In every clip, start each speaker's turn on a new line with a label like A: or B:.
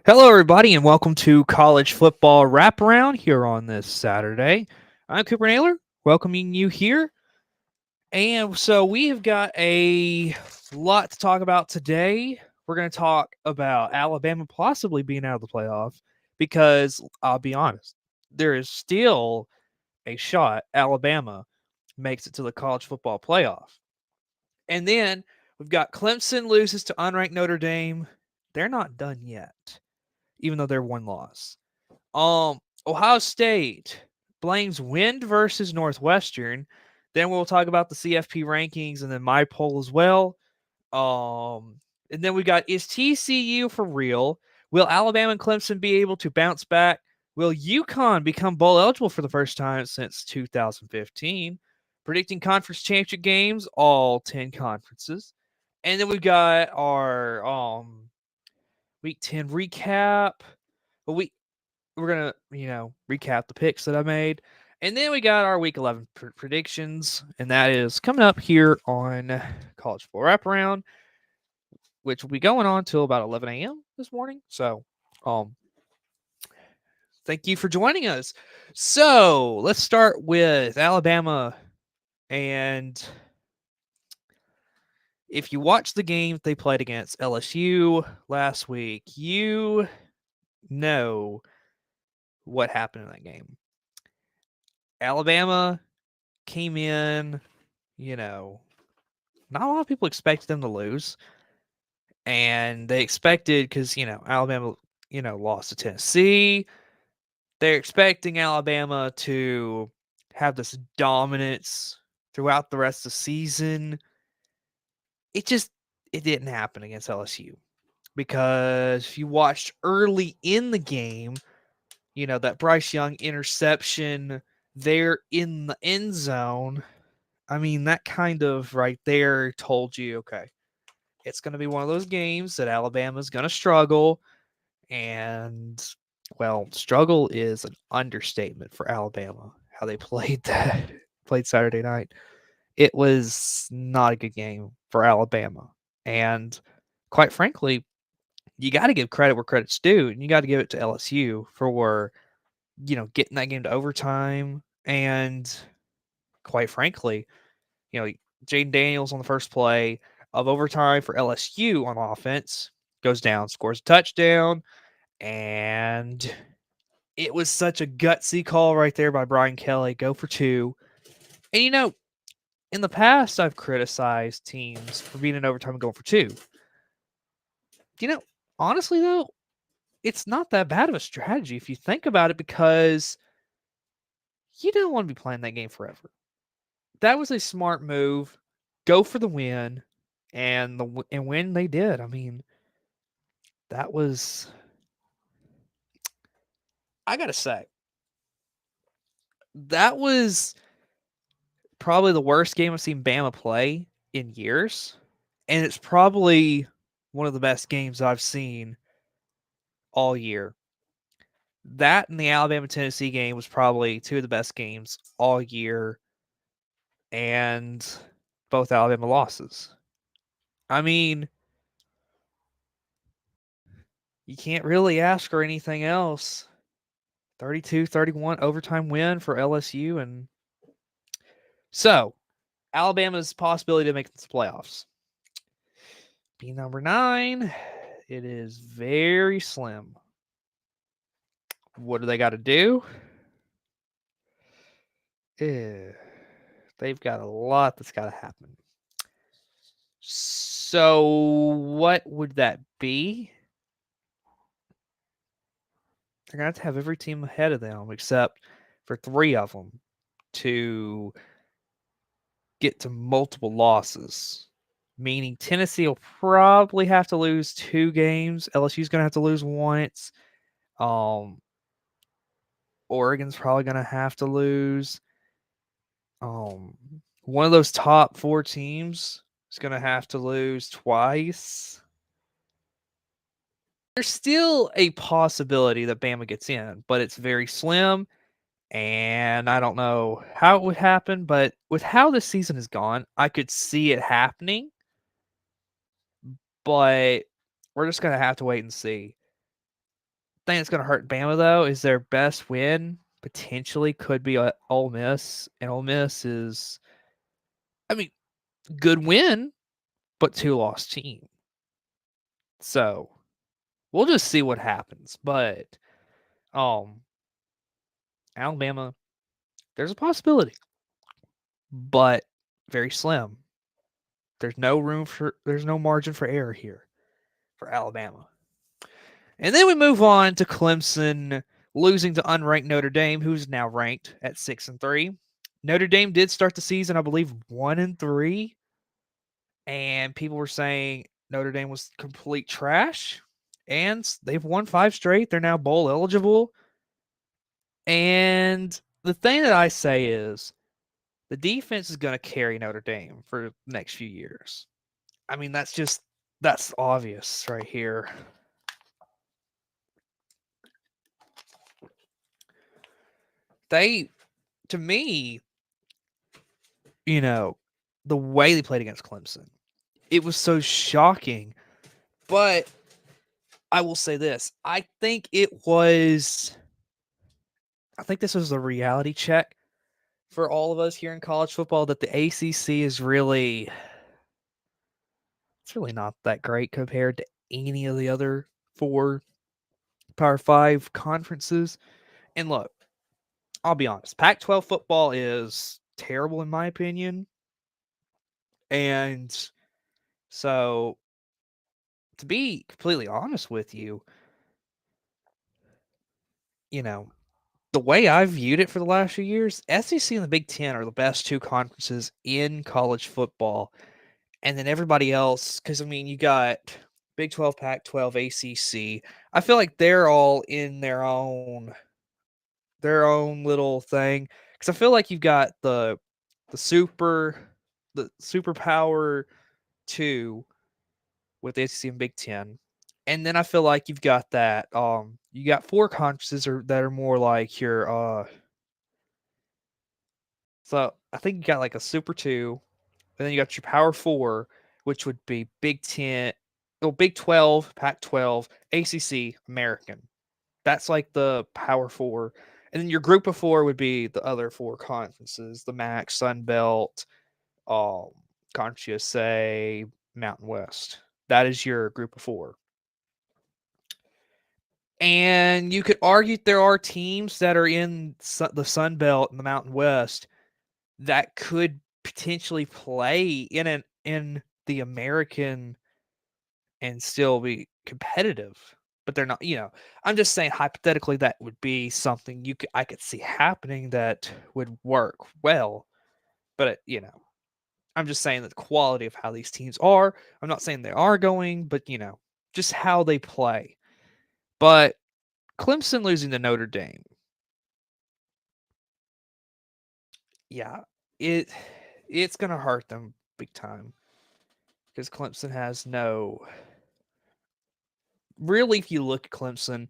A: Hello, everybody, and welcome to College Football Wraparound here on this Saturday. I'm Cooper Naylor, welcoming you here. And so we have got a lot to talk about today. We're going to talk about Alabama possibly being out of the playoff because I'll be honest, there is still a shot Alabama makes it to the college football playoff. And then we've got Clemson loses to unranked Notre Dame. They're not done yet, even though they're one loss. Ohio State blames wind versus Northwestern. Then we'll talk about the CFP rankings and then my poll as well. And then we got, is TCU for real? Will Alabama and Clemson be able to bounce back? Will UConn become bowl eligible for the first time since 2015? Predicting conference championship games, all 10 conferences. And then we've got our week 10 recap. Well, we're gonna recap the picks that I made, and then we got our week 11 predictions, and that is coming up here on College Football Wraparound, which will be going on till about 11 a.m. this morning. So, um, thank you for joining us. So let's start with Alabama, and if you watch the game they played against LSU last week, you know what happened in that game. Alabama came in, not a lot of people expected them to lose. And they expected, because, Alabama, lost to Tennessee. They're expecting Alabama to have this dominance throughout the rest of the season. It didn't happen against LSU. Because if you watched early in the game, that Bryce Young interception there in the end zone, I mean, that kind of right there told you, okay, it's going to be one of those games that Alabama's going to struggle. And, well, struggle is an understatement for Alabama, how they played Saturday night. It was not a good game for Alabama. And quite frankly, you got to give credit where credit's due, and you got to give it to LSU for, getting that game to overtime. And quite frankly, Jaden Daniels on the first play of overtime for LSU on offense goes down, scores a touchdown, and it was such a gutsy call right there by Brian Kelly. Go for two. And in the past, I've criticized teams for being in overtime and going for two. You know, honestly though, it's not that bad of a strategy if you think about it, because you don't want to be playing that game forever. That was a smart move. Go for the win, and when they did, I mean, that was, I gotta say, that was probably the worst game I've seen Bama play in years, and it's probably one of the best games I've seen all year. That and the Alabama Tennessee game was probably two of the best games all year, and both Alabama losses. I mean, you can't really ask for anything else. 32-31 overtime win for LSU. And so Alabama's possibility to make the playoffs. Be number 9, it is very slim. What do they got to do? They've got a lot that's got to happen. So what would that be? They're going to have every team ahead of them except for 3 of them to get to multiple losses. Meaning Tennessee will probably have to lose 2 games. LSU's going to have to lose once. Oregon's probably going to have to lose. One of those top 4 teams is going to have to lose twice. There's still a possibility that Bama gets in, but it's very slim. And I don't know how it would happen, but with how this season has gone, I could see it happening. But we're just going to have to wait and see. thing that's going to hurt Bama though is their best win potentially could be Ole Miss, and Ole Miss is, I mean, good win, but 2-loss team. So we'll just see what happens. But Alabama, there's a possibility, but very slim. There's no margin for error here for Alabama. And then we move on to Clemson losing to unranked Notre Dame, who's now ranked at 6-3. Notre Dame did start the season, I believe, 1-3, and people were saying Notre Dame was complete trash. And they've won 5 straight. They're now bowl eligible. And the thing that I say is the defense is going to carry Notre Dame for the next few years. I mean, that's obvious right here. They, to me, the way they played against Clemson, it was so shocking. But I will say this: I think this was a reality check for all of us here in college football that the ACC is really, it's really not that great compared to any of the other 4 Power 5 conferences. And look, I'll be honest, Pac-12 football is terrible in my opinion. And so, to be completely honest with you, the way I've viewed it for the last few years, SEC and the Big Ten are the best 2 conferences in college football. And then everybody else, because I mean, you got Big 12, Pac 12, ACC. I feel like they're all in their own little thing. Because I feel like you've got the super power 2 with ACC and Big Ten. And then I feel like you've got that you got 4 conferences that are more like your so I think you got like a Super 2, and then you got your Power 4, which would be Big 10, Big 12, Pac 12, ACC, American. That's like the Power 4. And then your Group of 4 would be the other 4 conferences, the MAC, Sun Belt, um, Conference USA, Mountain West. That is your Group of 4. And you could argue there are teams that are in the Sun Belt and the Mountain West that could potentially play in the American and still be competitive, but they're not. I'm just saying hypothetically that would be something I could see happening that would work well. But I'm just saying that the quality of how these teams are. I'm not saying they are going, but just how they play. But Clemson losing to Notre Dame, yeah, it's gonna hurt them big time because Clemson has no. Really, if you look at Clemson,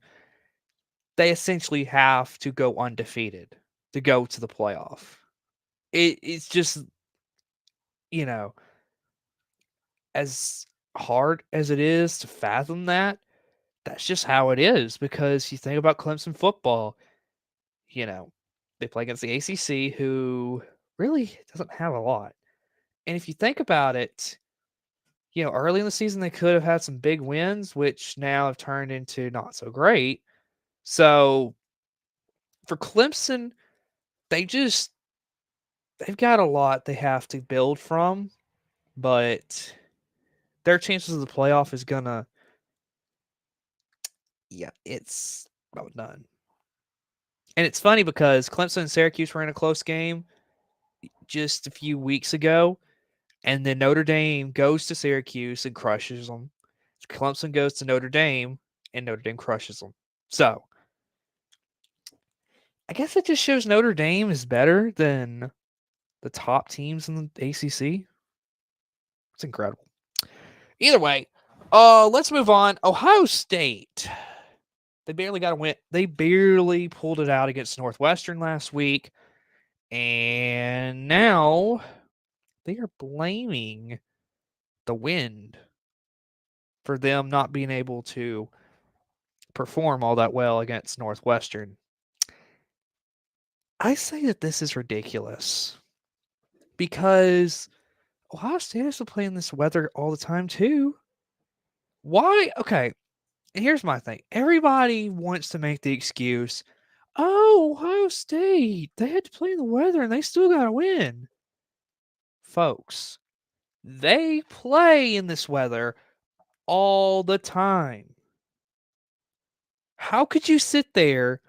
A: they essentially have to go undefeated to go to the playoff. It's just, you know, as hard as it is to fathom that, that's just how it is because you think about Clemson football, you know, they play against the ACC who really doesn't have a lot. And if you think about it, early in the season they could have had some big wins, which now have turned into not so great. So for Clemson, they just they've got a lot they have to build from, but their chances of the playoff is gonna, yeah, it's about done. And it's funny because Clemson and Syracuse were in a close game just a few weeks ago, and then Notre Dame goes to Syracuse and crushes them. Clemson goes to Notre Dame, and Notre Dame crushes them. So I guess it just shows Notre Dame is better than the top teams in the ACC. It's incredible. Either way, let's move on. Ohio State. They barely got a win. They barely pulled it out against Northwestern last week. And now they are blaming the wind for them not being able to perform all that well against Northwestern. I say that this is ridiculous because Ohio State has to play in this weather all the time too. Why? Okay, and here's my thing. Everybody wants to make the excuse, oh, Ohio State, they had to play in the weather and they still got to win. Folks, they play in this weather all the time. How could you sit there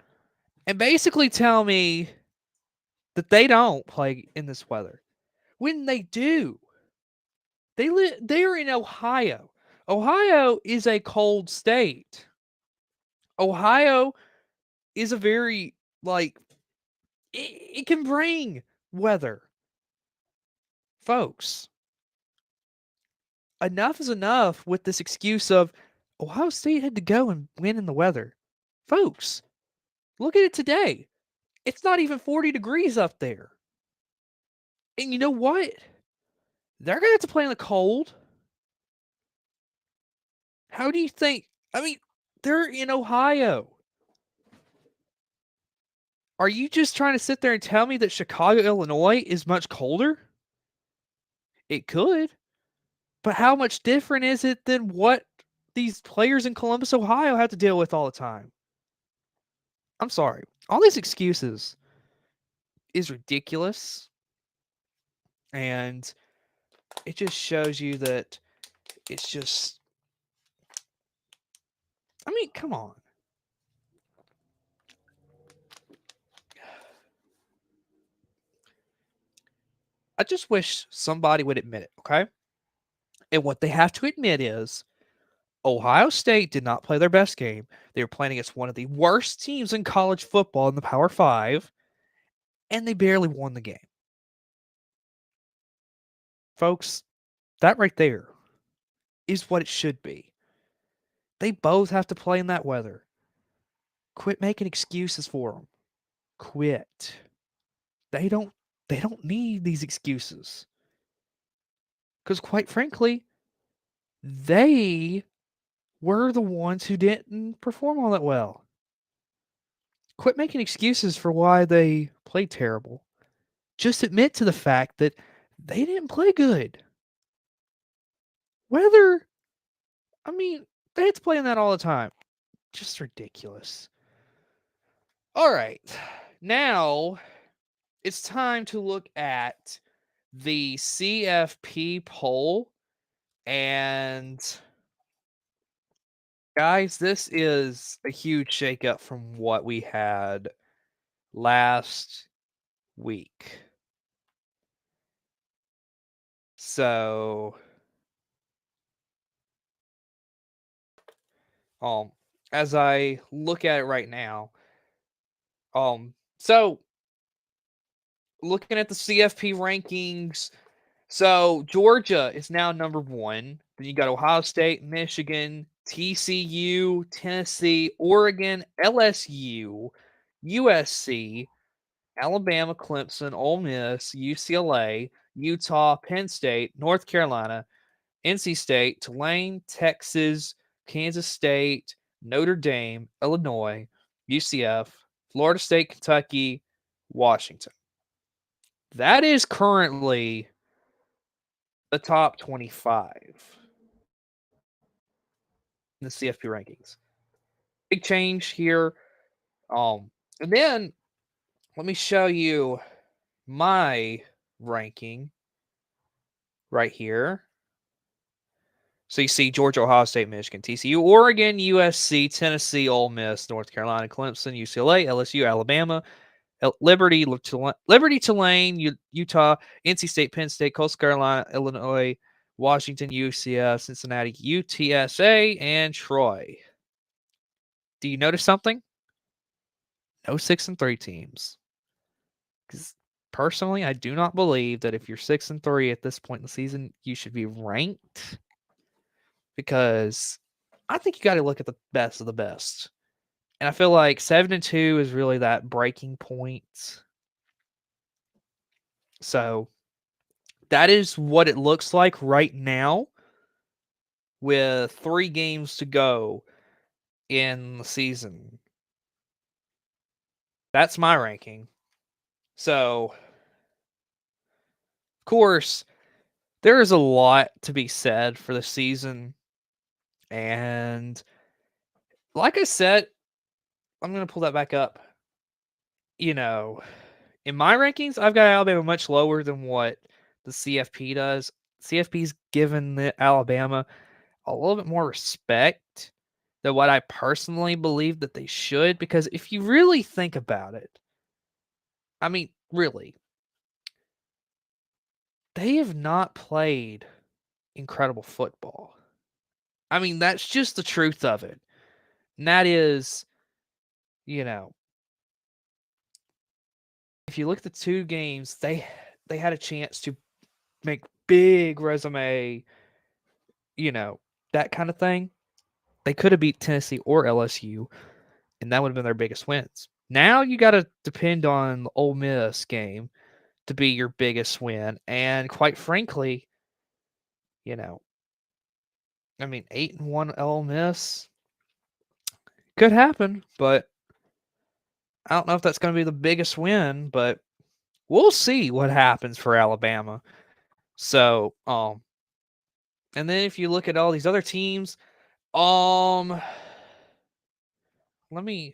A: and basically tell me that they don't play in this weather when they do? They're in Ohio. Ohio is a cold state. Ohio is a very like it can bring weather. Folks, enough is enough with this excuse of Ohio State had to go and win in the weather. Folks, look at it today. It's not even 40 degrees up there. And you know what? They're going to have to play in the cold. How do you think? I mean, they're in Ohio. Are you just trying to sit there and tell me that Chicago, Illinois is much colder? It could. But how much different is it than what these players in Columbus, Ohio have to deal with all the time? I'm sorry. All these excuses is ridiculous. And it just shows you that it's just, I mean, come on. I just wish somebody would admit it, okay? And what they have to admit is Ohio State did not play their best game. They were playing against one of the worst teams in college football in the Power Five, and they barely won the game. Folks, that right there is what it should be. They both have to play in that weather. Quit making excuses for them. Quit. They don't they don't need these excuses. Cuz quite frankly, they were the ones who didn't perform all that well. Quit making excuses for why they played terrible. Just admit to the fact that they didn't play good. Weather, I mean, they had to play in that all the time. Just ridiculous. All right. Now it's time to look at the CFP poll. And guys, this is a huge shakeup from what we had last week. So, as I look at it right now, so looking at the CFP rankings, so Georgia is now number 1. Then you got Ohio State, Michigan, TCU, Tennessee, Oregon, LSU, USC, Alabama, Clemson, Ole Miss, UCLA, Utah, Penn State, North Carolina, NC State, Tulane, Texas, Kansas State, Notre Dame, Illinois, UCF, Florida State, Kentucky, Washington. That is currently the top 25 in the CFP rankings. Big change here. And then let me show you my ranking right here. So you see Georgia, Ohio State, Michigan, TCU, Oregon, USC, Tennessee, Ole Miss, North Carolina, Clemson, UCLA, LSU, Alabama, Liberty, Tulane, Utah, NC State, Penn State, Coastal Carolina, Illinois, Washington, UCF, Cincinnati, UTSA, and Troy. Do you notice something? No 6-3 teams. Because personally, I do not believe that if you're 6-3 at this point in the season, you should be ranked. Because I think you got to look at the best of the best. And I feel like 7-2 is really that breaking point. So that is what it looks like right now with 3 games to go in the season. That's my ranking. So, of course, there is a lot to be said for the season. And like I said, I'm going to pull that back up. You know, in my rankings, I've got Alabama much lower than what the CFP does. CFP's given the Alabama a little bit more respect than what I personally believe that they should. Because if you really think about it, I mean, really, they have not played incredible football. I mean, that's just the truth of it. And that is, you know, if you look at the two games, they had a chance to make big resume, you know, that kind of thing. They could have beat Tennessee or LSU, and that would have been their biggest wins. Now you got to depend on the Ole Miss game to be your biggest win, and quite frankly, you know, I mean, 8-1 Ole Miss could happen, but I don't know if that's going to be the biggest win, but we'll see what happens for Alabama. So, and then if you look at all these other teams, let me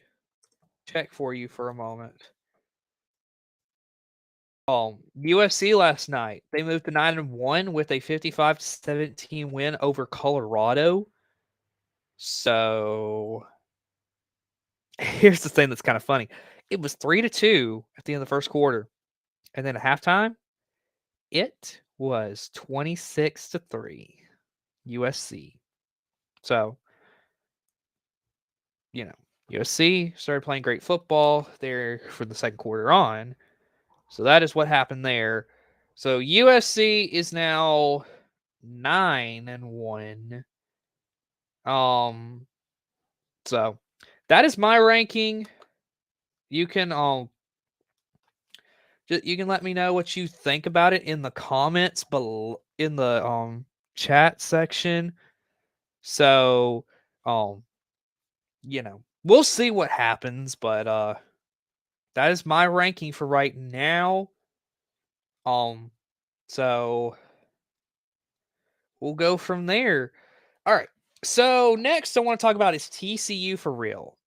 A: check for you for a moment. USC last night, they moved to 9-1 with a 55-17 win over Colorado. So here's the thing that's kind of funny. It was 3-2 at the end of the first quarter. And then at halftime, it was 26-3 USC. So, you know, USC started playing great football there for the second quarter on. So that is what happened there. So USC is now 9-1. So that is my ranking. You can you can let me know what you think about it in the comments below in the chat section. So we'll see what happens, but that is my ranking for right now. So we'll go from there. All right. So next I want to talk about is TCU for real.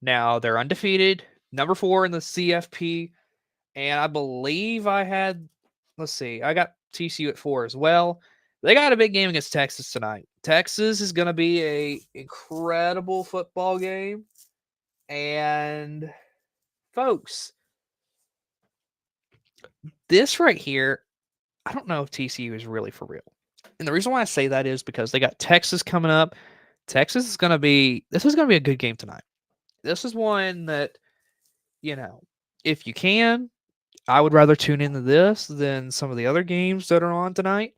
A: Now they're undefeated, number 4 in the CFP, and I believe I got TCU at 4 as well. They got a big game against Texas tonight. Texas is going to be a incredible football game, and folks, this right here, I don't know if TCU is really for real. And the reason why I say that is because they got Texas coming up. This is going to be a good game tonight. This is one that, you know, if you can, I would rather tune into this than some of the other games that are on tonight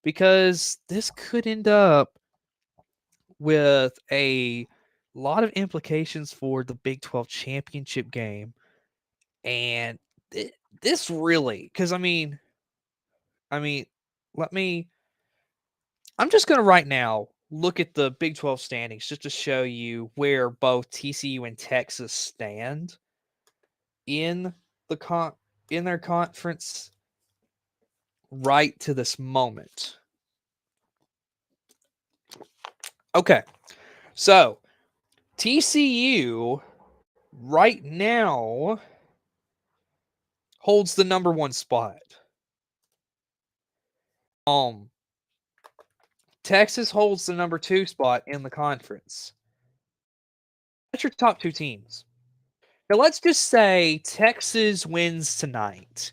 A: because this could end up with a lot of implications for the Big 12 championship game. And this really, because I mean, let me, I'm just going to right now look at the Big 12 standings just to show you where both TCU and Texas stand in in their conference right to this moment. Okay. So, TCU right now holds the number 1 spot. Texas holds the number 2 spot in the conference. That's your top 2 teams. Now let's just say Texas wins tonight.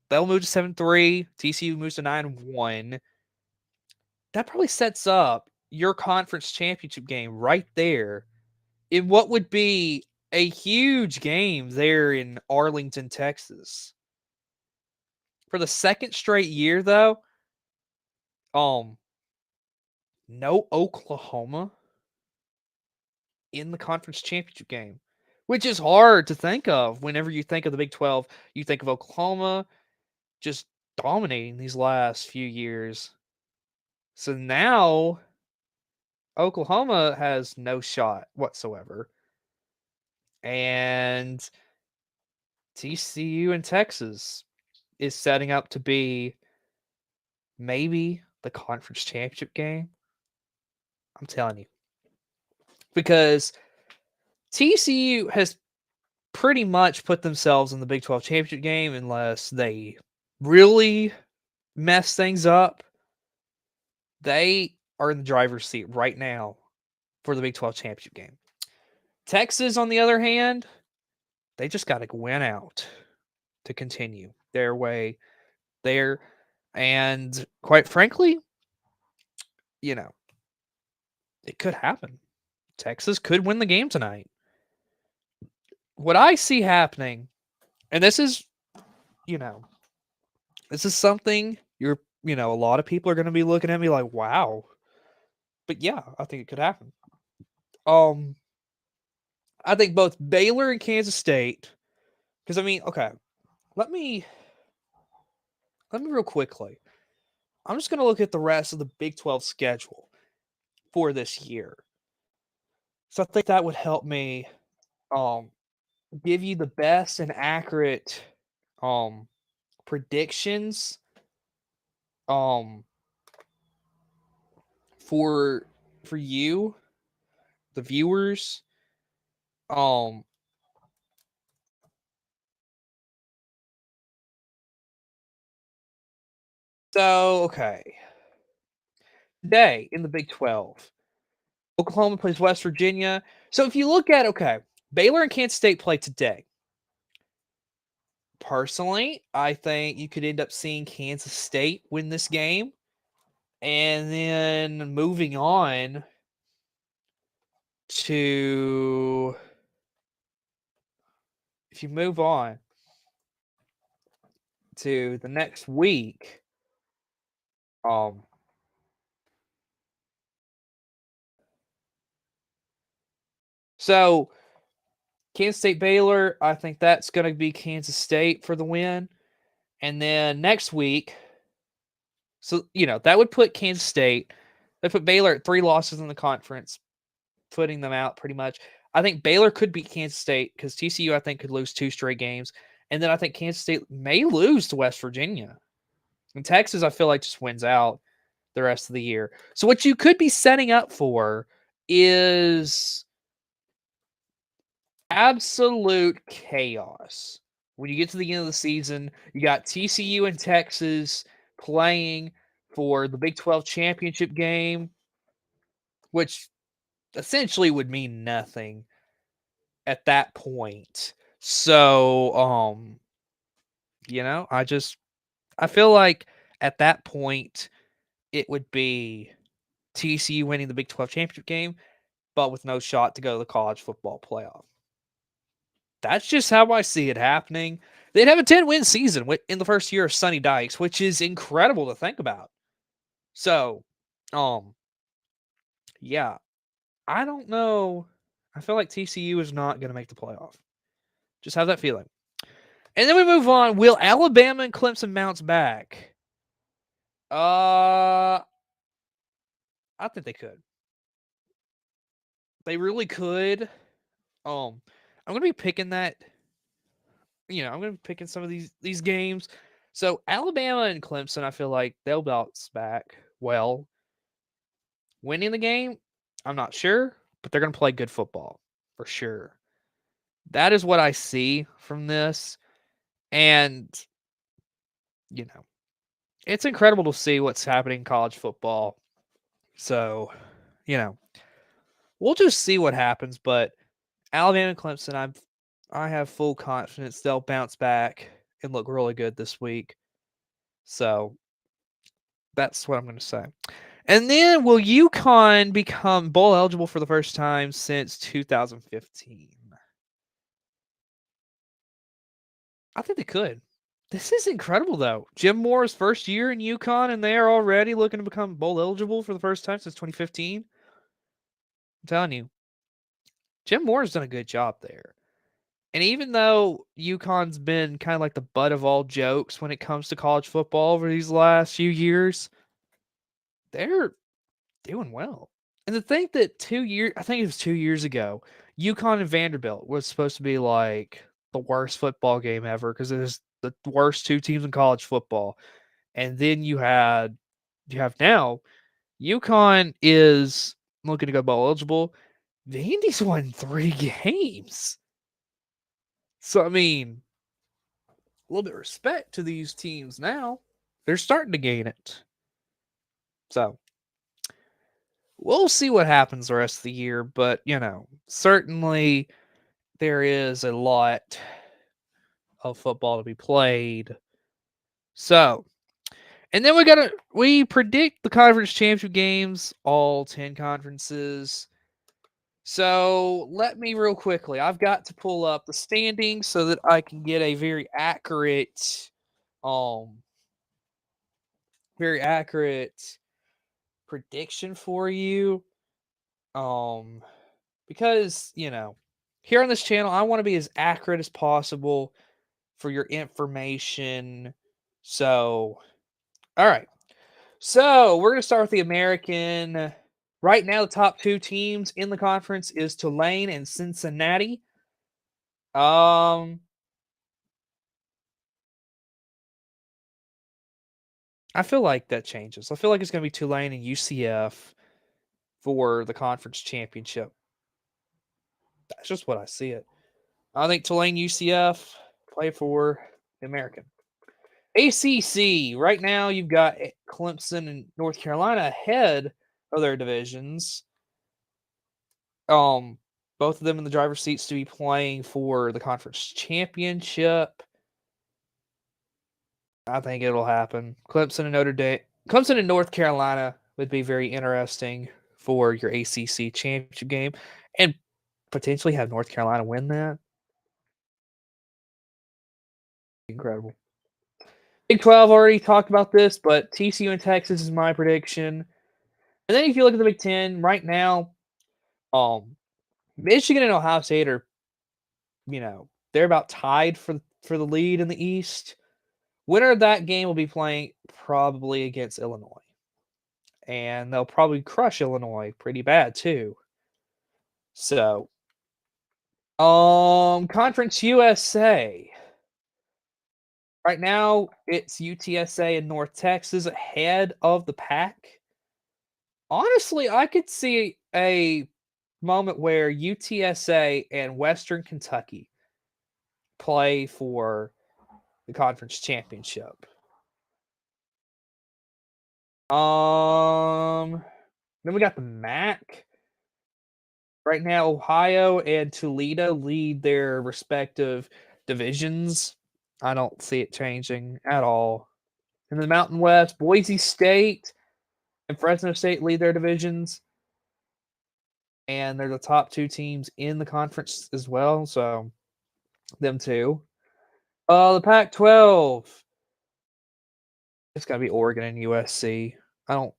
A: They'll move to 7-3. TCU moves to 9-1. That probably sets up your conference championship game right there in what would be a huge game there in Arlington, Texas. For the second straight year, though, no Oklahoma in the conference championship game, which is hard to think of. Whenever you think of the Big 12, you think of Oklahoma just dominating these last few years. So now, Oklahoma has no shot whatsoever. And TCU and Texas is setting up to be maybe the conference championship game. I'm telling you. Because TCU has pretty much put themselves in the Big 12 championship game unless they really mess things up. They are in the driver's seat right now for the Big 12 championship game. Texas, on the other hand, they just got to win out to continue their way there. And quite frankly, you know, it could happen. Texas could win the game tonight. What I see happening, and this is, you know, this is something a lot of people are going to be looking at me like, wow. But yeah, I think it could happen. I think both Baylor and Kansas State, because I mean, okay, let me real quickly. I'm just going to look at the rest of the Big 12 schedule for this year. So I think that would help me give you the best and accurate predictions for you, the viewers. So okay. Today in the Big 12, Oklahoma plays West Virginia. So if you look at Baylor and Kansas State play today. Personally, I think you could end up seeing Kansas State win this game. And then moving on to, if you move on to the next week, so Kansas State Baylor, I think that's going to be Kansas State for the win. And then next week, so, that would put Kansas State, they put Baylor at 3 losses in the conference, putting them out pretty much. I think Baylor could beat Kansas State because TCU, I think, could lose 2 straight games. And then I think Kansas State may lose to West Virginia. And Texas, I feel like, just wins out the rest of the year. So what you could be setting up for is absolute chaos. When you get to the end of the season, you got TCU and Texas playing for the Big 12 championship game, which essentially would mean nothing at that point. So, I feel like at that point it would be TCU winning the Big 12 championship game, but with no shot to go to the college football playoff. That's just how I see it happening. They'd have a 10-win season in the first year of Sonny Dykes, which is incredible to think about. So, yeah, I don't know. I feel like TCU is not going to make the playoff. Just have that feeling. And then we move on. Will Alabama and Clemson bounce back? I think they could. They really could. I'm going to be picking that. I'm going to be picking some of these games. So Alabama and Clemson, I feel like they'll bounce back well. Winning the game, I'm not sure, but they're going to play good football for sure. That is what I see from this. And, it's incredible to see what's happening in college football. So, we'll just see what happens. But Alabama and Clemson, I have full confidence they'll bounce back and look really good this week. So that's what I'm going to say. And then will UConn become bowl eligible for the first time since 2015? I think they could. This is incredible, though. Jim Moore's first year in UConn, and they are already looking to become bowl eligible for the first time since 2015. I'm telling you, Jim Moore's done a good job there. And even though UConn's been kind of like the butt of all jokes when it comes to college football over these last few years, they're doing well. And to think that I think it was 2 years ago, UConn and Vanderbilt was supposed to be like the worst football game ever because it is the worst two teams in college football. And then you have now UConn is looking to go bowl eligible. The Indies won 3 games. So I mean, a little bit of respect to these teams now. They're starting to gain it. So we'll see what happens the rest of the year, but certainly there is a lot of football to be played. So, and then we predict the conference championship games, all 10 conferences. So, let me real quickly. I've got to pull up the standings so that I can get a um very accurate prediction for you. Because, here on this channel, I want to be as accurate as possible for your information. So, all right. So, we're going to start with the American. Right now, the top 2 teams in the conference is Tulane and Cincinnati. I feel like that changes. I feel like it's going to be Tulane and UCF for the conference championship. That's just what I see it. I think Tulane, UCF play for the American. ACC, right now you've got Clemson and North Carolina ahead of their divisions. Both of them in the driver's seats to be playing for the conference championship. I think it'll happen. Clemson and North Carolina would be very interesting for your ACC championship game, and potentially have North Carolina win that. Incredible. Big 12 already talked about this, but TCU and Texas is my prediction. And then if you look at the Big 10 right now, Michigan and Ohio State are, they're about tied for the lead in the East. Winner of that game will be playing probably against Illinois. And they'll probably crush Illinois pretty bad too. So, Conference USA. Right now, it's UTSA and North Texas ahead of the pack. Honestly, I could see a moment where UTSA and Western Kentucky play for the conference championship. Then we got the MAC. Right now, Ohio and Toledo lead their respective divisions. I don't see it changing at all. In the Mountain West, Boise State and Fresno State lead their divisions. And they're the top 2 teams in the conference as well. So, them too. The Pac-12. It's got to be Oregon and USC. I don't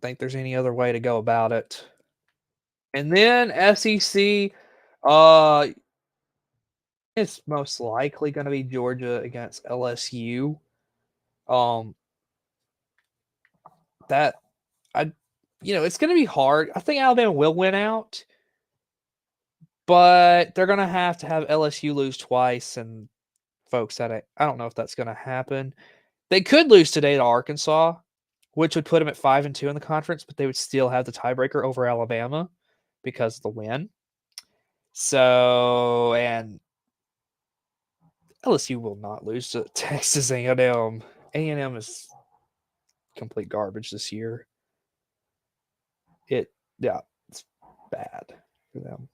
A: think there's any other way to go about it. And then SEC, it's most likely going to be Georgia against LSU. It's going to be hard. I think Alabama will win out, but they're going to have LSU lose twice, and folks, I don't know if that's going to happen. They could lose today to Arkansas, which would put them at 5-2 in the conference, but they would still have the tiebreaker over Alabama because of the win. So, and LSU will not lose to Texas A&M. A&M is complete garbage this year. It's bad for them.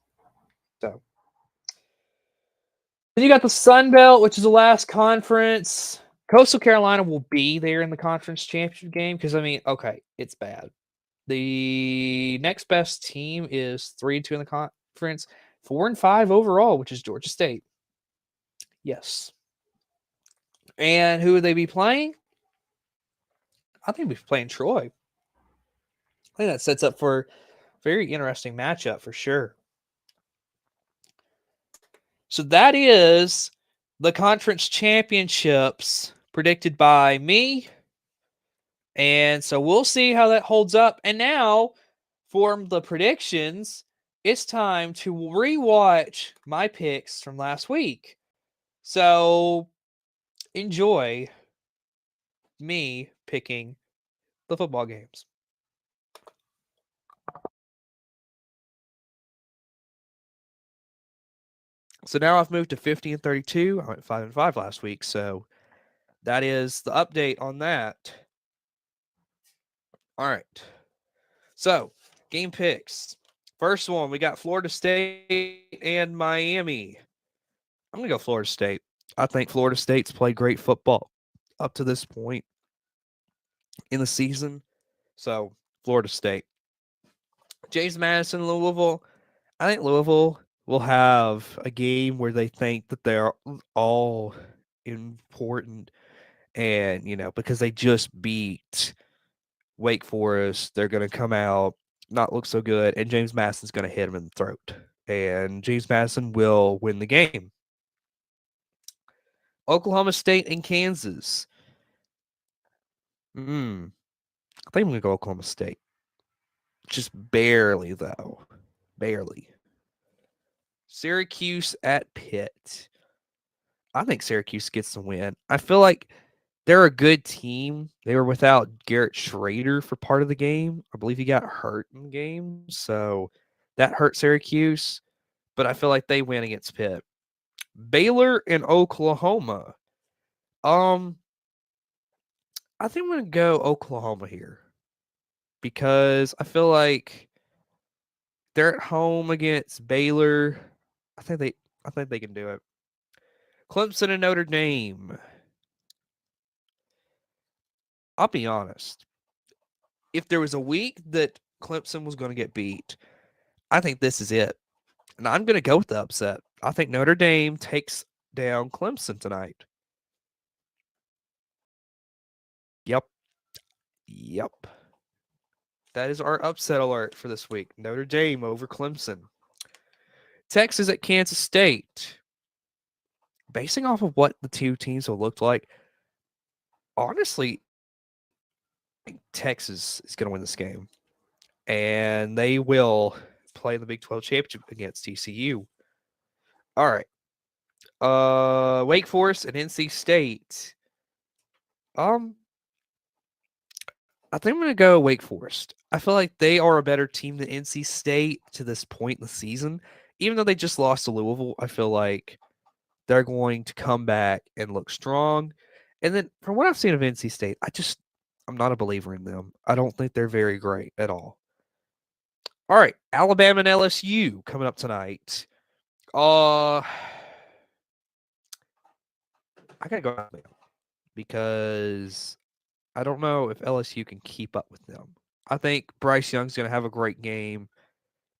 A: So, then you got the Sun Belt, which is the last conference. Coastal Carolina will be there in the conference championship game because, okay, it's bad. The next best team is 3-2 in the conference, 4-5 overall, which is Georgia State. Yes. And who would they be playing? I think we'll be playing Troy. I think that sets up for a very interesting matchup for sure. So that is the conference championships predicted by me. And so we'll see how that holds up. And now for the predictions, it's time to rewatch my picks from last week. So enjoy me picking the football games. So now I've moved to 50 and 32. I went 5 and 5 last week. So that is the update on that. All right. So game picks. First one, we got Florida State and Miami. I'm going to go Florida State. I think Florida State's played great football up to this point in the season. So, Florida State. James Madison, Louisville. I think Louisville will have a game where they think that they're all important. And, because they just beat Wake Forest, they're going to come out, not look so good. And James Madison's going to hit him in the throat. And James Madison will win the game. Oklahoma State and Kansas. I think I'm going to go Oklahoma State. Just barely, though. Barely. Syracuse at Pitt. I think Syracuse gets the win. I feel like they're a good team. They were without Garrett Schrader for part of the game. I believe he got hurt in the game, so that hurt Syracuse. But I feel like they win against Pitt. Baylor and Oklahoma. I think I'm going to go Oklahoma here because I feel like they're at home against Baylor. I think they can do it. Clemson and Notre Dame. I'll be honest. If there was a week that Clemson was going to get beat, I think this is it. And I'm going to go with the upset. I think Notre Dame takes down Clemson tonight. Yep. That is our upset alert for this week. Notre Dame over Clemson. Texas at Kansas State. Basing off of what the two teams will look like, honestly, I think Texas is going to win this game. And they will play the Big 12 championship against TCU. All right. Wake Forest and NC State. I think I'm going to go Wake Forest. I feel like they are a better team than NC State to this point in the season. Even though they just lost to Louisville, I feel like they're going to come back and look strong. And then from what I've seen of NC State, I'm not a believer in them. I don't think they're very great at all. All right, Alabama and LSU coming up tonight. I gotta go Alabama because I don't know if LSU can keep up with them. I think Bryce Young's gonna have a great game.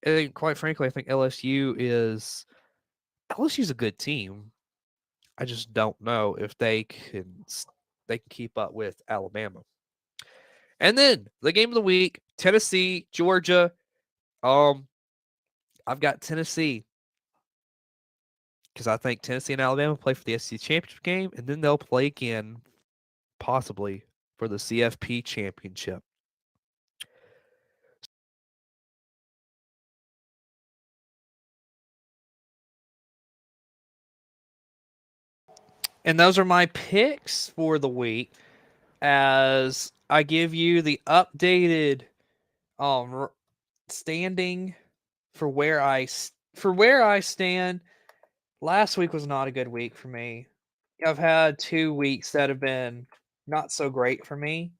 A: And quite frankly, I think LSU's a good team. I just don't know if they can keep up with Alabama. And then the game of the week, Tennessee, Georgia. I've got Tennessee because I think Tennessee and Alabama play for the SEC championship game, and then they'll play again, possibly for the CFP championship. And those are my picks for the week as I give you the updated standing for where I stand. Last week was not a good week for me. I've had 2 weeks that have been not so great for me.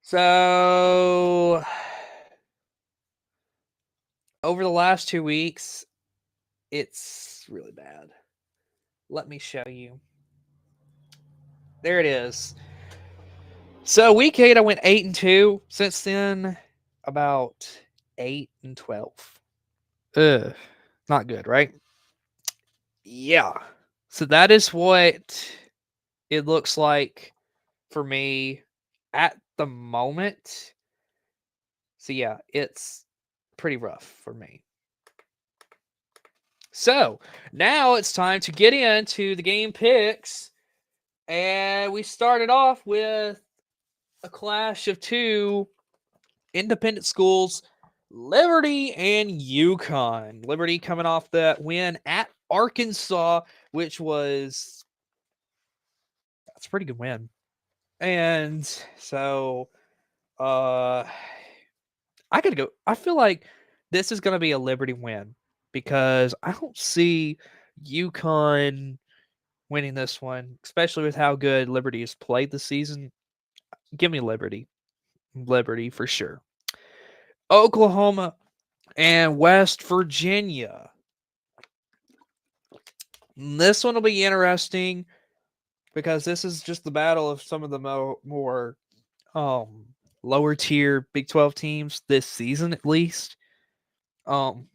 A: So over the last 2 weeks, it's really bad. Let me show you. There it is. So week 8, I went 8 and 2. Since then, about 8 and 12. Ugh, not good, right? Yeah. So that is what it looks like for me at the moment. So yeah, it's pretty rough for me. So now it's time to get into the game picks. And we started off with a clash of two independent schools, Liberty and UConn. Liberty coming off that win at Arkansas, which was that's a pretty good win. And so I gotta go. I feel like this is gonna be a Liberty win because I don't see UConn winning this one, especially with how good Liberty has played this season. Give me Liberty. Liberty for sure. Oklahoma and West Virginia. This one will be interesting because this is just the battle of some of the more lower tier Big 12 teams this season at least. I'm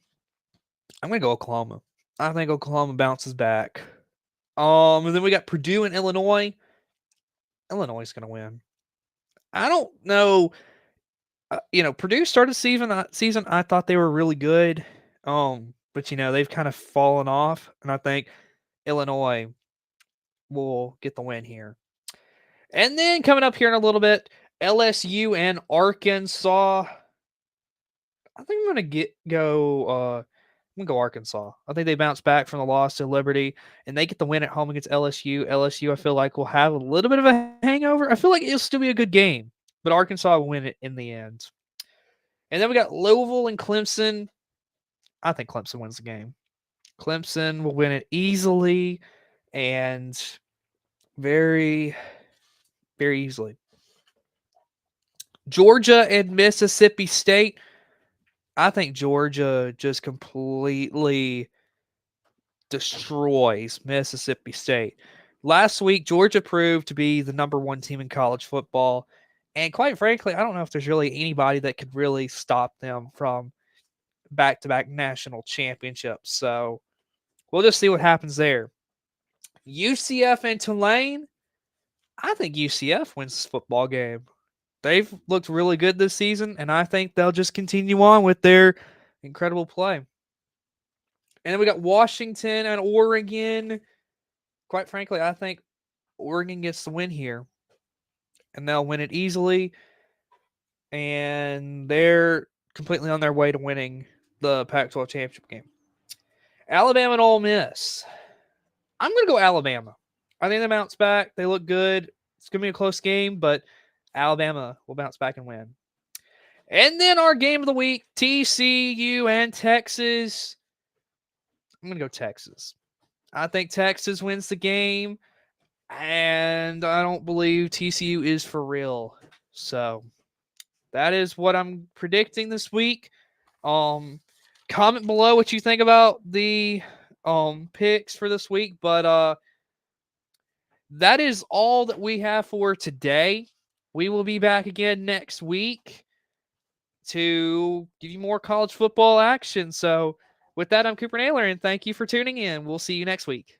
A: gonna go Oklahoma. I think Oklahoma bounces back. And then we got Purdue and Illinois. Illinois is gonna win. I don't know. Purdue started season. I thought they were really good. But they've kind of fallen off, and I think Illinois will get the win here. And then coming up here in a little bit, LSU and Arkansas. I think I'm gonna I'm gonna go Arkansas. I think they bounce back from the loss to Liberty, and they get the win at home against LSU. LSU, I feel like, will have a little bit of a hangover. I feel like it'll still be a good game, but Arkansas will win it in the end. And then we got Louisville and Clemson. I think Clemson wins the game. Clemson will win it easily and very, very easily. Georgia and Mississippi State. I think Georgia just completely destroys Mississippi State. Last week, Georgia proved to be the number one team in college football. And quite frankly, I don't know if there's really anybody that could really stop them from back-to-back national championships. So we'll just see what happens there. UCF and Tulane. I think UCF wins this football game. They've looked really good this season, and I think they'll just continue on with their incredible play. And then we got Washington and Oregon. Quite frankly, I think Oregon gets the win here, and they'll win it easily. And they're completely on their way to winning the Pac-12 championship game. Alabama and Ole Miss. I'm going to go Alabama. I think they bounce back. They look good. It's going to be a close game, but Alabama will bounce back and win. And then our game of the week, TCU and Texas. I'm going to go Texas. I think Texas wins the game, and I don't believe TCU is for real. So that is what I'm predicting this week. Comment below what you think about the picks for this week, but that is all that we have for today. We will be back again next week to give you more college football action. So with that, I'm Cooper Naylor, and thank you for tuning in. We'll see you next week.